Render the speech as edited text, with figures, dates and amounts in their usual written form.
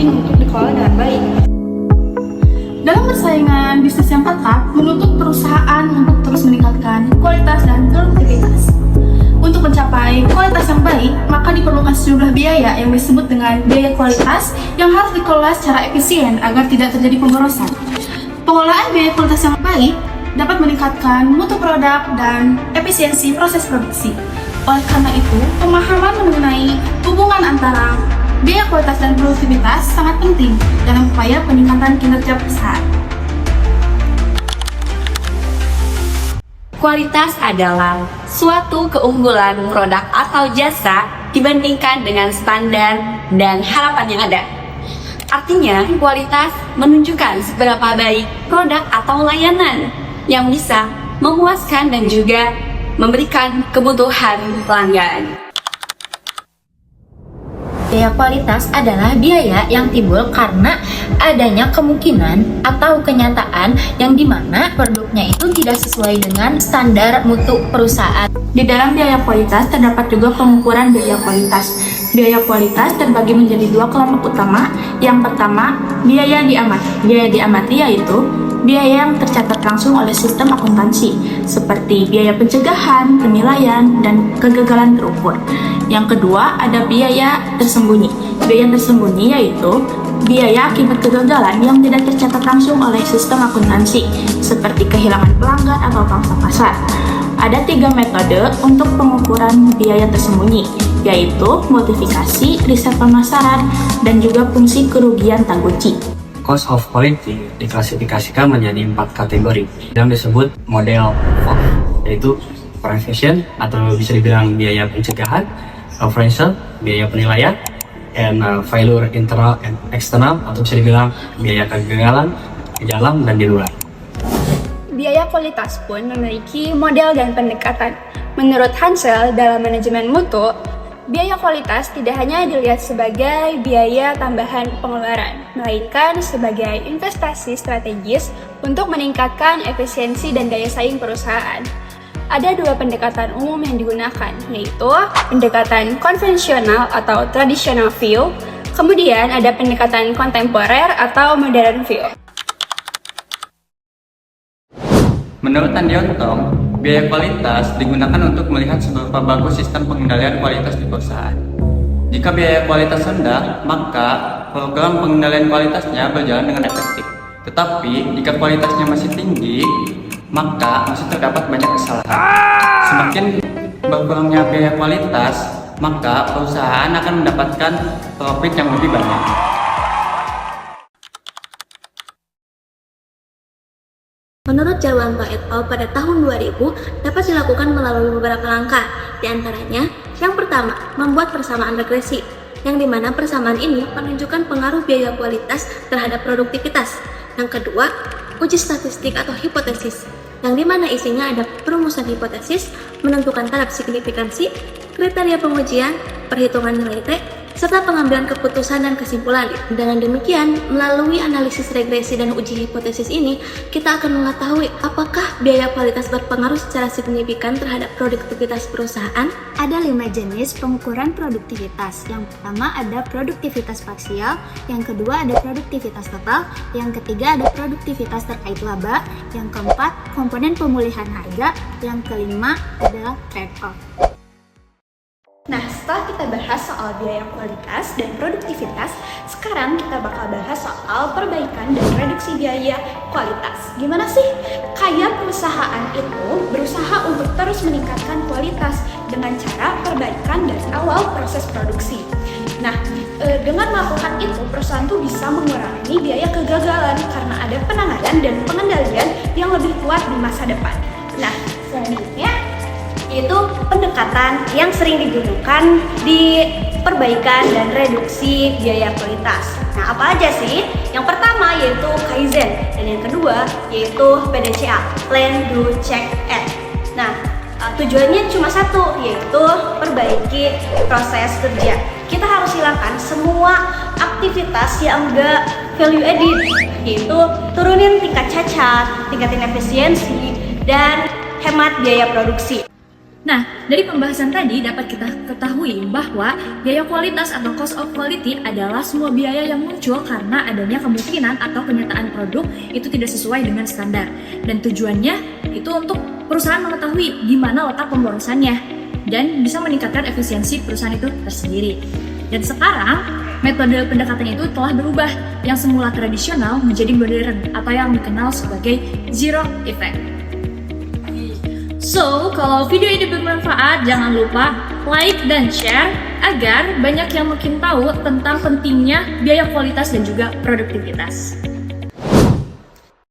penting untuk dikelola dengan baik. Dalam persaingan bisnis yang ketat, menuntut perusahaan untuk terus meningkatkan kualitas dan produktivitas. Untuk mencapai kualitas yang baik, maka diperlukan sejumlah biaya yang disebut dengan biaya kualitas yang harus dikelola secara efisien agar tidak terjadi pemborosan. Pengelolaan biaya kualitas yang baik dapat meningkatkan mutu produk dan efisiensi proses produksi. Oleh karena itu, pemahaman mengenai hubungan antara biaya kualitas dan produktivitas sangat penting dalam upaya peningkatan kinerja perusahaan. Kualitas adalah suatu keunggulan produk atau jasa dibandingkan dengan standar dan harapan yang ada. Artinya, kualitas menunjukkan seberapa baik produk atau layanan yang bisa memuaskan dan juga memberikan kebutuhan pelanggan. Biaya kualitas adalah biaya yang timbul karena adanya kemungkinan atau kenyataan yang dimana produknya itu tidak sesuai dengan standar mutu perusahaan. Di dalam biaya kualitas terdapat juga pengukuran biaya kualitas. Biaya kualitas terbagi menjadi dua kelompok utama. Yang pertama, biaya diamati. Biaya diamati yaitu biaya yang tercatat langsung oleh sistem akuntansi, seperti biaya pencegahan, penilaian, dan kegagalan terukur. Yang kedua, ada biaya tersembunyi. Biaya tersembunyi yaitu biaya akibat kegagalan yang tidak tercatat langsung oleh sistem akuntansi, seperti kehilangan pelanggan atau pangsa pasar. Ada 3 metode untuk pengukuran biaya tersembunyi, yaitu modifikasi, riset pemasaran, dan juga fungsi kerugian Taguchi. Cost of quality diklasifikasikan menjadi 4 kategori yang disebut model FOF, yaitu prevention atau bisa dibilang biaya pencegahan, appraisal, biaya penilaian, and failure internal and external atau bisa dibilang biaya kegagalan di dalam dan di luar. Biaya kualitas pun memiliki model dan pendekatan. Menurut Hansel, dalam manajemen mutu, biaya kualitas tidak hanya dilihat sebagai biaya tambahan pengeluaran, melainkan sebagai investasi strategis untuk meningkatkan efisiensi dan daya saing perusahaan. Ada 2 pendekatan umum yang digunakan, yaitu pendekatan konvensional atau traditional view, kemudian ada pendekatan kontemporer atau modern view. Menurut Andi Ontong, biaya kualitas digunakan untuk melihat seberapa bagus sistem pengendalian kualitas di perusahaan. Jika biaya kualitas rendah, maka program pengendalian kualitasnya berjalan dengan efektif. Tetapi, jika kualitasnya masih tinggi, maka masih terdapat banyak kesalahan. Semakin berkurangnya biaya kualitas, maka perusahaan akan mendapatkan profit yang lebih banyak. Menurut Jawanto et al. Pada tahun 2000 dapat dilakukan melalui beberapa langkah. Di antaranya, yang pertama, membuat persamaan regresi, yang dimana persamaan ini menunjukkan pengaruh biaya kualitas terhadap produktivitas. Yang kedua, uji statistik atau hipotesis, yang dimana isinya ada perumusan hipotesis, menentukan taraf signifikansi, kriteria pengujian, perhitungan nilai T, serta pengambilan keputusan dan kesimpulan. Dengan demikian, melalui analisis regresi dan uji hipotesis ini, kita akan mengetahui apakah biaya kualitas berpengaruh secara signifikan terhadap produktivitas perusahaan. Ada 5 jenis pengukuran produktivitas. Yang pertama ada produktivitas parsial, yang kedua ada produktivitas total, yang ketiga ada produktivitas terkait laba, yang keempat komponen pemulihan harga, yang kelima adalah trade-off. Nah, setelah kita bahas soal biaya kualitas dan produktivitas, sekarang kita bakal bahas soal perbaikan dan reduksi biaya kualitas. Gimana sih? Kayak perusahaan itu berusaha untuk terus meningkatkan kualitas dengan cara perbaikan dari awal proses produksi. Nah, dengan melakukan itu, perusahaan tuh bisa mengurangi biaya kegagalan karena ada penanganan dan pengendalian yang lebih kuat di masa depan. Nah, selanjutnya yaitu pendekatan yang sering digunakan di perbaikan dan reduksi biaya kualitas. Nah, apa aja sih? Yang pertama yaitu Kaizen, dan yang kedua yaitu PDCA, Plan, Do, Check, Act. Nah, tujuannya cuma satu, yaitu perbaiki proses kerja. Kita harus hilangkan semua aktivitas yang enggak value added, yaitu turunin tingkat cacat, tingkatin efisiensi, dan hemat biaya produksi. Nah, dari pembahasan tadi dapat kita ketahui bahwa biaya kualitas atau cost of quality adalah semua biaya yang muncul karena adanya kemungkinan atau kenyataan produk itu tidak sesuai dengan standar. Dan tujuannya itu untuk perusahaan mengetahui di mana letak pemborosannya dan bisa meningkatkan efisiensi perusahaan itu tersendiri. Dan sekarang, metode pendekatan itu telah berubah yang semula tradisional menjadi modern atau yang dikenal sebagai zero effect. So, kalau video ini bermanfaat, jangan lupa like dan share agar banyak yang makin tahu tentang pentingnya biaya kualitas dan juga produktivitas.